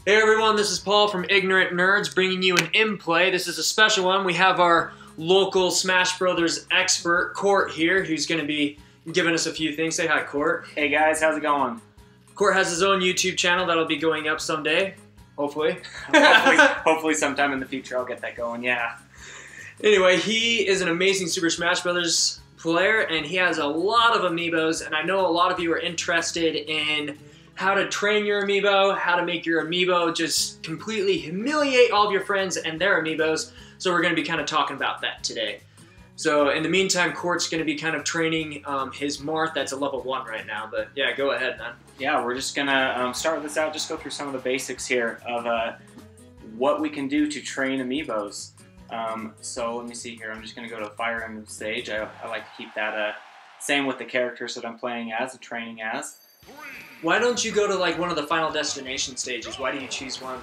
Hey everyone, this is Paul from Ignorant Nerds bringing you an in-play. This is a special one. We have our local Smash Brothers expert, Court, here, who's going to be giving us a few things. Say hi, Court. Hey guys, how's it going? Court has his own YouTube channel that'll be going up someday, hopefully. hopefully sometime in the future I'll get that going, yeah. Anyway, he is an amazing Super Smash Brothers player, and he has a lot of Amiibos, and I know a lot of you are interested in how to train your Amiibo, how to make your Amiibo just completely humiliate all of your friends and their Amiibos. So we're going to be kind of talking about that today. So in the meantime, Court's going to be kind of training his Marth. That's a level 1 right now, but yeah, go ahead, man. Yeah, we're just going to start this out, just go through some of the basics here of what we can do to train Amiibos. So let me see here, I'm just going to go to Fire Emblem stage. I like to keep that same with the characters that I'm playing as and training as. Why don't you go to like one of the Final Destination stages? Why do you choose one?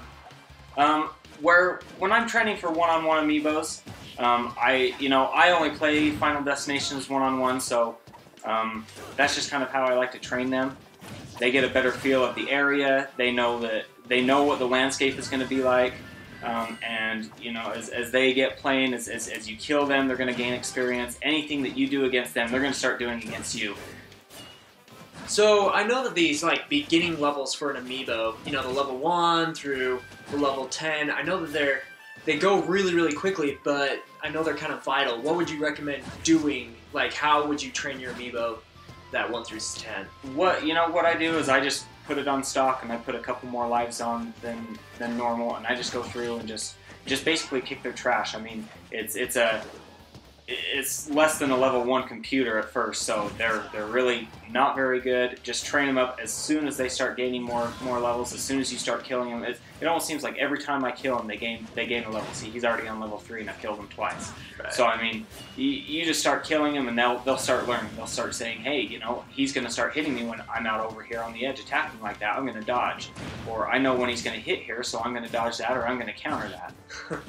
When I'm training for one-on-one Amiibos, I only play Final Destinations one-on-one, so that's just kind of how I like to train them. They get a better feel of the area. They know what the landscape is going to be like, and you know, as they get playing, as you kill them, they're going to gain experience. Anything that you do against them, they're going to start doing against you. So I know that these like beginning levels for an Amiibo, you know, the level 1 through the level 10, I know that they go really, really quickly, but I know they're kind of vital. What would you recommend doing? Like, how would you train your Amiibo that 1 through 10? What I do is I just put it on stock and I put a couple more lives on than normal, and I just go through and just basically kick their trash. I mean, it's less than a level 1 computer at first, so they're really not very good. Just train them up as soon as they start gaining more levels. As soon as you start killing them, it almost seems like every time I kill him, they gain a level. See, he's already on level 3, and I've killed him twice. Right. So I mean, you just start killing him, and they'll start learning. They'll start saying, hey, you know, he's going to start hitting me when I'm out over here on the edge attacking like that. I'm going to dodge, or I know when he's going to hit here, so I'm going to dodge that, or I'm going to counter that.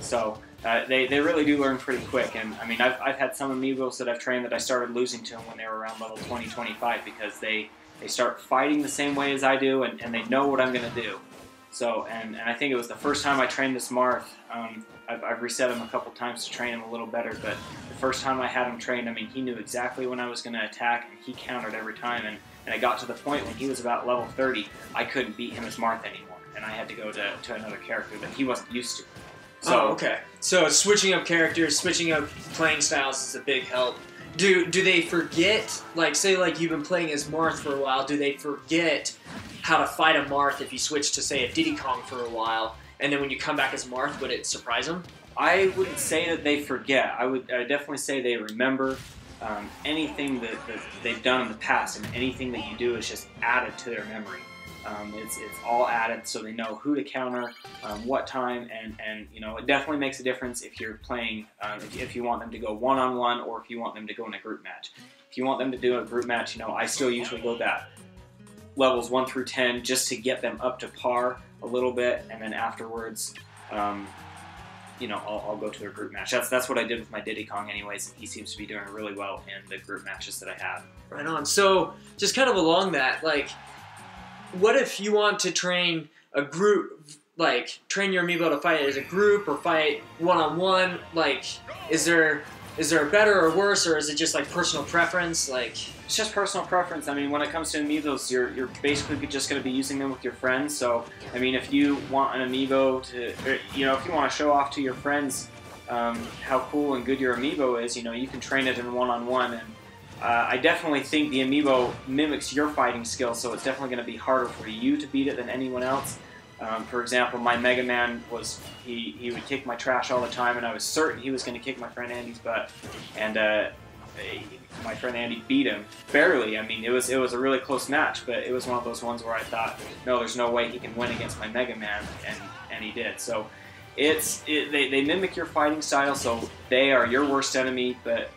So. They really do learn pretty quick, and I mean, I've had some Amiibos that I've trained that I started losing to them when they were around level 20, 25, because they start fighting the same way as I do, and they know what I'm going to do. So, and I think it was the first time I trained this Marth. I've reset him a couple times to train him a little better, but the first time I had him trained, I mean, he knew exactly when I was going to attack, and he countered every time, and I got to the point when he was about level 30, I couldn't beat him as Marth anymore, and I had to go to another character that he wasn't used to. So, oh, okay. So switching up characters, switching up playing styles is a big help. Do they forget, like, say like you've been playing as Marth for a while, do they forget how to fight a Marth if you switch to, say, a Diddy Kong for a while, and then when you come back as Marth, would it surprise them? I wouldn't say that they forget. I would definitely say they remember. Anything that they've done in the past, and anything that you do is just added to their memory. It's all added, so they know who to counter, what time, and you know, it definitely makes a difference if you're playing, if you want them to go one-on-one, or if you want them to go in a group match. If you want them to do a group match, you know, I still usually go that levels 1 through 10 just to get them up to par a little bit, and then afterwards, you know, I'll go to a group match. That's what I did with my Diddy Kong anyways, and he seems to be doing really well in the group matches that I have. Right on. So, just kind of along that, like, what if you want to train a group, like, train your Amiibo to fight as a group or fight one-on-one? Like, is there a better or worse, or is it just, like, personal preference? Like, it's just personal preference. I mean, when it comes to Amiibos, you're basically just going to be using them with your friends. So, I mean, if you want an Amiibo to, you know, if you want to show off to your friends how cool and good your Amiibo is, you know, you can train it in one-on-one, and I definitely think the Amiibo mimics your fighting skill, so it's definitely going to be harder for you to beat it than anyone else. For example, my Mega Man he would kick my trash all the time, and I was certain he was going to kick my friend Andy's butt, and my friend Andy beat him barely. I mean, it was a really close match, but it was one of those ones where I thought, no, there's no way he can win against my Mega Man, and he did. So they mimic your fighting style, so they are your worst enemy, but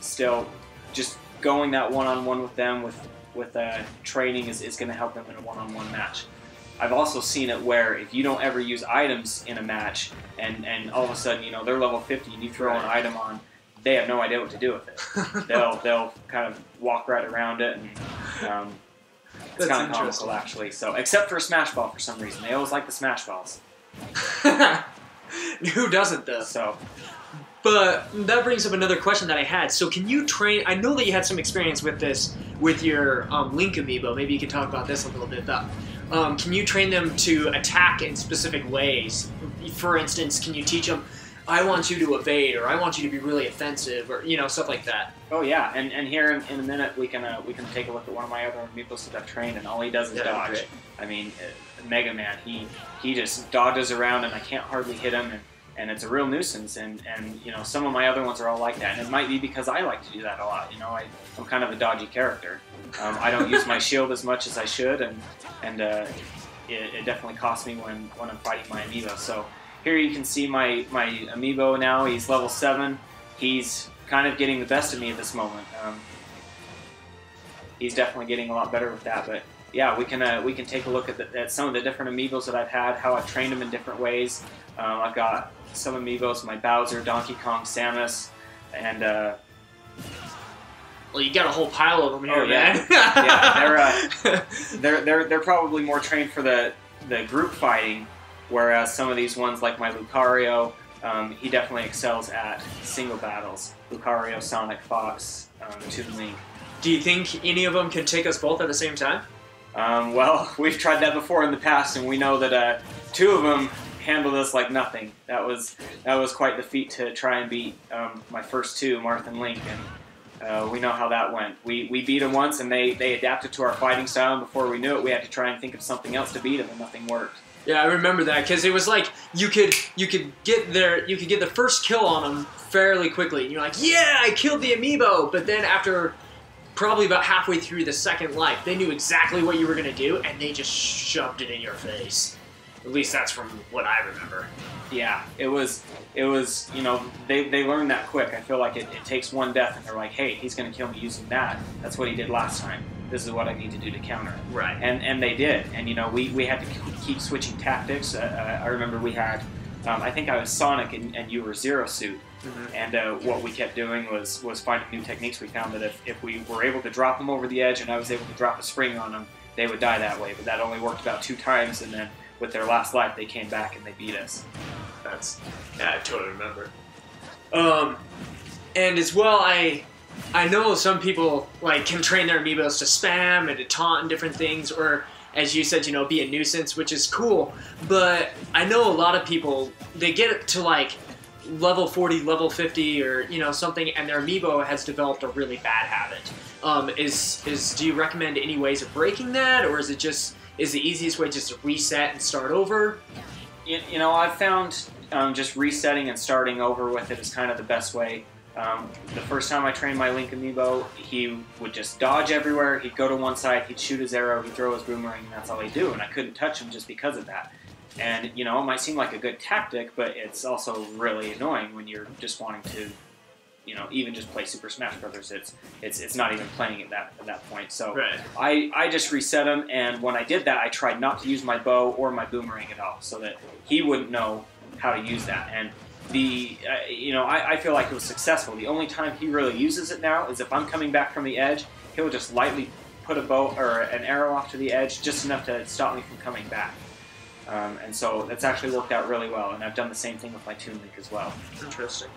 still, just going that one-on-one with them with training is going to help them in a one-on-one match. I've also seen it where if you don't ever use items in a match, and all of a sudden, you know, they're level 50 and you throw an item on, they have no idea what to do with it. They'll kind of walk right around it, and It's kind of comical, actually. So, except for Smash Ball for some reason. They always like the Smash Balls. Who doesn't, though? So, but that brings up another question that I had. So can you train... I know that you had some experience with this with your Link Amiibo. Maybe you could talk about this a little bit. But, can you train them to attack in specific ways? For instance, can you teach them, I want you to evade, or I want you to be really offensive, or, you know, stuff like that? Oh, yeah. And here in a minute, we can take a look at one of my other Amiibos that I've trained, and all he does is dodge. I mean, Mega Man, he just dodges around, and I can't hardly hit him, and it's a real nuisance, and you know, some of my other ones are all like that, and it might be because I like to do that a lot. You know, I'm kind of a dodgy character. I don't use my shield as much as I should, and it definitely costs me when I'm fighting my Amiibo. So here you can see my Amiibo now. He's level 7. He's kind of getting the best of me at this moment. He's definitely getting a lot better with that, but yeah, we can take a look at some of the different Amiibos that I've had, how I've trained them in different ways. I've got some Amiibos, my Bowser, Donkey Kong, Samus, and well, you got a whole pile of them here, man. Yeah, they're probably more trained for the group fighting, whereas some of these ones, like my Lucario, he definitely excels at single battles. Lucario, Sonic, Fox, Toon Link. Do you think any of them can take us both at the same time? Well, we've tried that before in the past, and we know that 2 of them handled us like nothing. That was quite the feat to try and beat my first 2, Marth and Link, and we know how that went. We beat them once, and they adapted to our fighting style, and before we knew it, we had to try and think of something else to beat them, and nothing worked. Yeah, I remember that, because it was like you could get the first kill on them fairly quickly, and you're like, yeah, I killed the Amiibo, but then after probably about halfway through the second life, they knew exactly what you were going to do, and they just shoved it in your face. At least that's from what I remember. Yeah, it was, you know, they learned that quick. I feel like it takes one death, and they're like, hey, he's going to kill me using that. That's what he did last time. This is what I need to do to counter it. Right. And they did. And, you know, we had to keep switching tactics. I remember we had, I think I was Sonic, and you were Zero Suit. Mm-hmm. And what we kept doing was finding new techniques. We found that if we were able to drop them over the edge, and I was able to drop a spring on them, they would die that way. But that only worked about 2 times, and then with their last life, they came back and they beat us. Yeah, I totally remember. And as well, I know some people like can train their Amiibos to spam and to taunt and different things, or as you said, you know, be a nuisance, which is cool. But I know a lot of people, they get it to like level 40, level 50, or you know, something, and their Amiibo has developed a really bad habit. Do you recommend any ways of breaking that, or is the easiest way just to reset and start over? You know, I've found just resetting and starting over with it is kind of the best way. The first time I trained my Link Amiibo, he would just dodge everywhere. He'd go to one side, he'd shoot his arrow, he'd throw his boomerang, and that's all he'd do. And I couldn't touch him just because of that. And, you know, it might seem like a good tactic, but it's also really annoying when you're just wanting to, you know, even just play Super Smash Brothers. It's not even playing at that point. So right. I just reset him, and when I did that, I tried not to use my bow or my boomerang at all, so that he wouldn't know how to use that. And you know, I feel like it was successful. The only time he really uses it now is if I'm coming back from the edge, he'll just lightly put a bow or an arrow off to the edge, just enough to stop me from coming back. And so that's actually worked out really well, and I've done the same thing with my Toon Link as well. Interesting.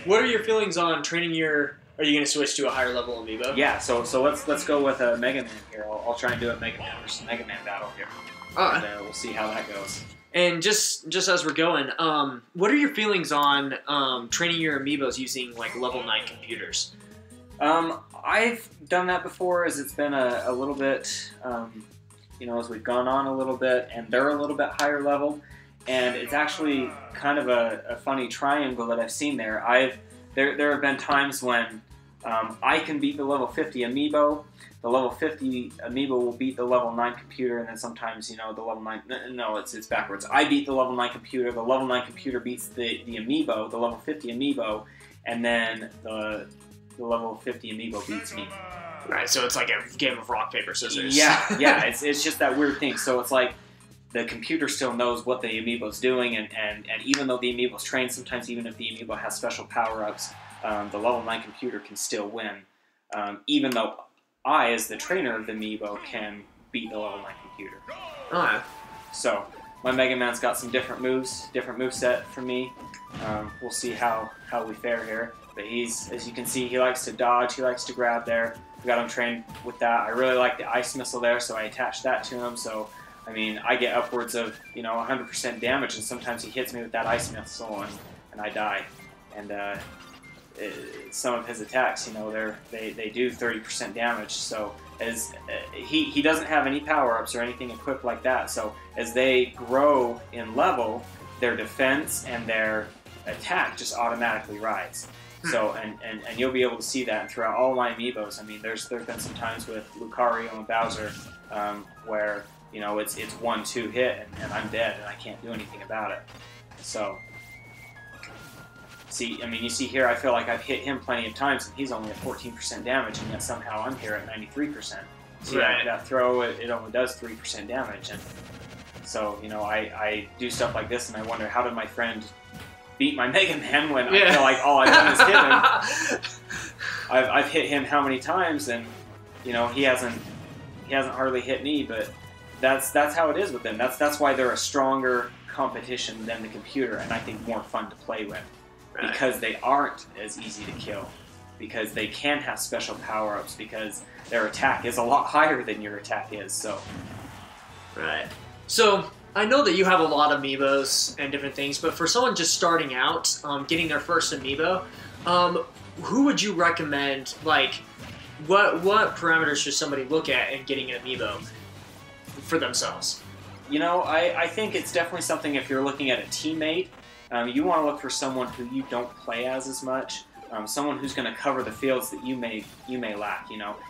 What are your feelings on training your... Are you going to switch to a higher level Amiibo? Yeah, so let's go with a Mega Man here. I'll try and do a Mega Man versus Mega Man battle here. And we'll see how that goes. And just as we're going, what are your feelings on training your Amiibos using like level 9 computers? I've done that before, as it's been a little bit, you know, as we've gone on a little bit, and they're a little bit higher level, and it's actually kind of a funny triangle that I've seen there. There have been times when I can beat the level 50 Amiibo. The level 50 Amiibo will beat the level 9 computer, and then sometimes, you know, the level 9... No, it's backwards. I beat the level 9 computer, the level 9 computer beats the Amiibo, the level 50 Amiibo, and then the level 50 Amiibo beats me. Right, so it's like a game of rock, paper, scissors. Yeah, it's just that weird thing. So it's like the computer still knows what the Amiibo's doing, and even though the Amiibo's trained, sometimes even if the Amiibo has special power-ups, the level 9 computer can still win. Even though I, as the trainer of the Amiibo, can beat the level 9 computer. Alright. So my Mega Man's got some different moves, different moveset for me. We'll see how we fare here. But he's, as you can see, he likes to dodge, he likes to grab there. We got him trained with that. I really like the ice missile there, so I attached that to him. So, I mean, I get upwards of, 100% damage, and sometimes he hits me with that ice missile, and I die. And some of his attacks, they do 30% damage. So as he doesn't have any power-ups or anything equipped like that. So as they grow in level, their defense and their attack just automatically rise. So and you'll be able to see that throughout all my amiibos. I mean, there's been some times with Lucario and Bowser where it's 1-2 hit and I'm dead and I can't do anything about it. So see, I mean, you see here, I feel like I've hit him plenty of times and he's only at 14% damage, and yet somehow I'm here at 93%. See, right. that throw, it only does 3% damage, and so I do stuff like this and I wonder, how did my friend beat my Mega Man when I feel like all I've done is hit him? I've hit him how many times, and he hasn't hardly hit me. But that's how it is with them. That's why they're a stronger competition than the computer, and I think more fun to play with, because they aren't as easy to kill, because they can have special power-ups, because their attack is a lot higher than your attack is. So So I know that you have a lot of amiibos and different things, but for someone just starting out, getting their first amiibo, who would you recommend? Like, what parameters should somebody look at in getting an amiibo for themselves? I think it's definitely something, if you're looking at a teammate, you want to look for someone who you don't play as much, someone who's going to cover the fields that you may lack.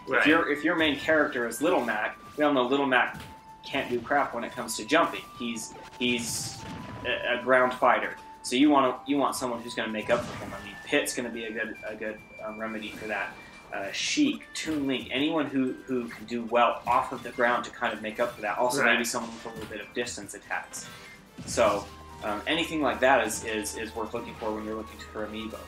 Right. If your main character is Little Mac, we all know Little Mac can't do crap when it comes to jumping. He's a ground fighter, so you want someone who's going to make up for him. I mean, Pit's going to be a good remedy for that. Sheik, Toon Link, anyone who can do well off of the ground to kind of make up for that. Also, maybe someone with a little bit of distance attacks. So anything like that is worth looking for when you're looking for Amiibo.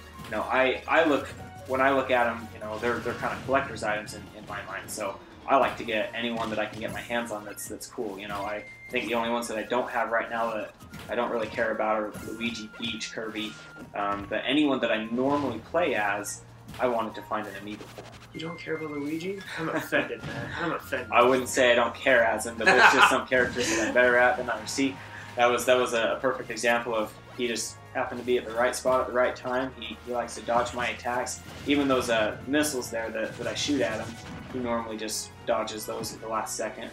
When I look at them, they're kind of collector's items in my mind. So I like to get anyone that I can get my hands on that's cool. I think the only ones that I don't have right now that I don't really care about are Luigi, Peach, Kirby. But anyone that I normally play as, I wanted to find an Amiibo for. You don't care about Luigi? I'm offended, man. I'm offended. I wouldn't say I don't care as him, but there's just some characters that I'm better at than others. See, that was a perfect example of, he just happened to be at the right spot at the right time. He likes to dodge my attacks. Even those missiles there that I shoot at him, he normally just dodges those at the last second.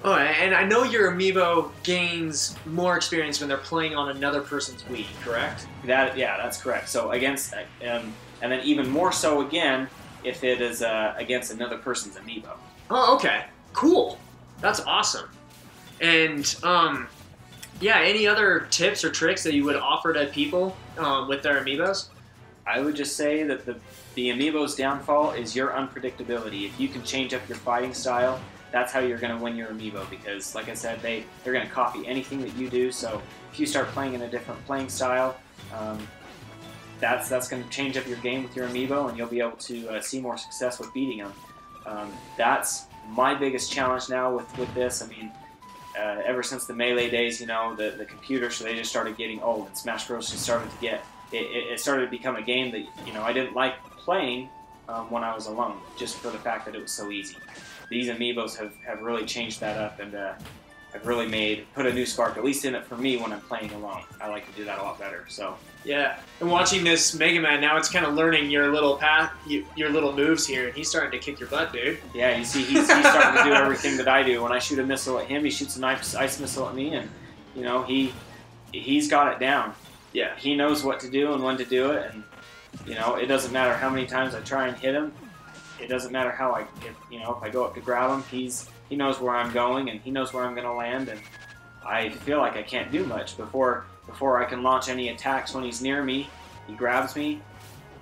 Oh, and I know your Amiibo gains more experience when they're playing on another person's Wii, correct? That's correct. So against, and then even more so again, if it is against another person's Amiibo. Oh, okay. Cool. That's awesome. And, any other tips or tricks that you would offer to people with their Amiibos? I would just say that the Amiibo's downfall is your unpredictability. If you can change up your fighting style, that's how you're going to win your Amiibo, because, like I said, they're going to copy anything that you do. So if you start playing in a different playing style, that's going to change up your game with your Amiibo, and you'll be able to see more success with beating them. That's my biggest challenge now with this. I mean, ever since the Melee days, the computers, so they just started getting old, and Smash Bros. Just started to get, it started to become a game that, I didn't like playing when I was alone, just for the fact that it was so easy. These Amiibos have really changed that up, and have really put a new spark, at least in it for me, when I'm playing alone. I like to do that a lot better. So yeah, and watching this Mega Man now, it's kind of learning your little path, your little moves here, and he's starting to kick your butt, dude. Yeah, you see, he's starting to do everything that I do. When I shoot a missile at him, he shoots an ice missile at me, and he's got it down. Yeah, he knows what to do and when to do it, and it doesn't matter how many times I try and hit him. It doesn't matter how if I go up to grab him, he knows where I'm going, and he knows where I'm going to land, and I feel like I can't do much before I can launch any attacks. When he's near me, he grabs me,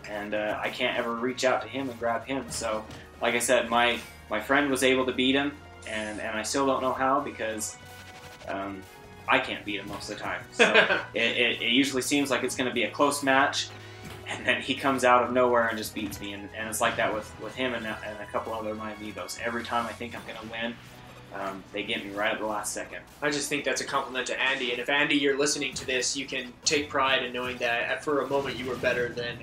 and I can't ever reach out to him and grab him. So, like I said, my friend was able to beat him, and I still don't know how, because I can't beat him most of the time. So it usually seems like it's going to be a close match. and then he comes out of nowhere and just beats me. And it's like that with him and a couple other of my Amiibos. Every time I think I'm going to win, they get me right at the last second. I just think that's a compliment to Andy. And if Andy, you're listening to this, you can take pride in knowing that for a moment you were better than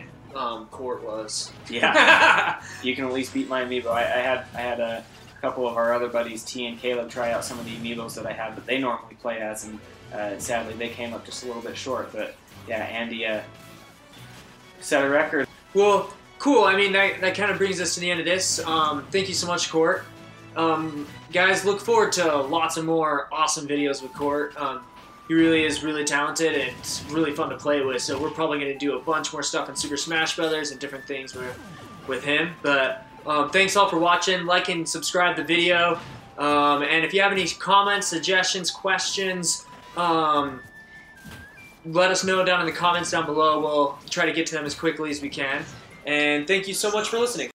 Court was. Yeah, you can at least beat my Amiibo. I had a couple of our other buddies, T and Caleb, try out some of the Amiibos that I had that they normally play as, and sadly they came up just a little bit short. But yeah, Andy set a record. Well, cool. I mean, that kind of brings us to the end of this. Thank you so much, Court. Guys, look forward to lots of more awesome videos with Court. He really is really talented, and it's really fun to play with, so we're probably going to do a bunch more stuff in Super Smash Brothers and different things with him. But thanks all for watching. Like and subscribe the video. And if you have any comments, suggestions, questions, let us know down in the comments down below. We'll try to get to them as quickly as we can. And thank you so much for listening.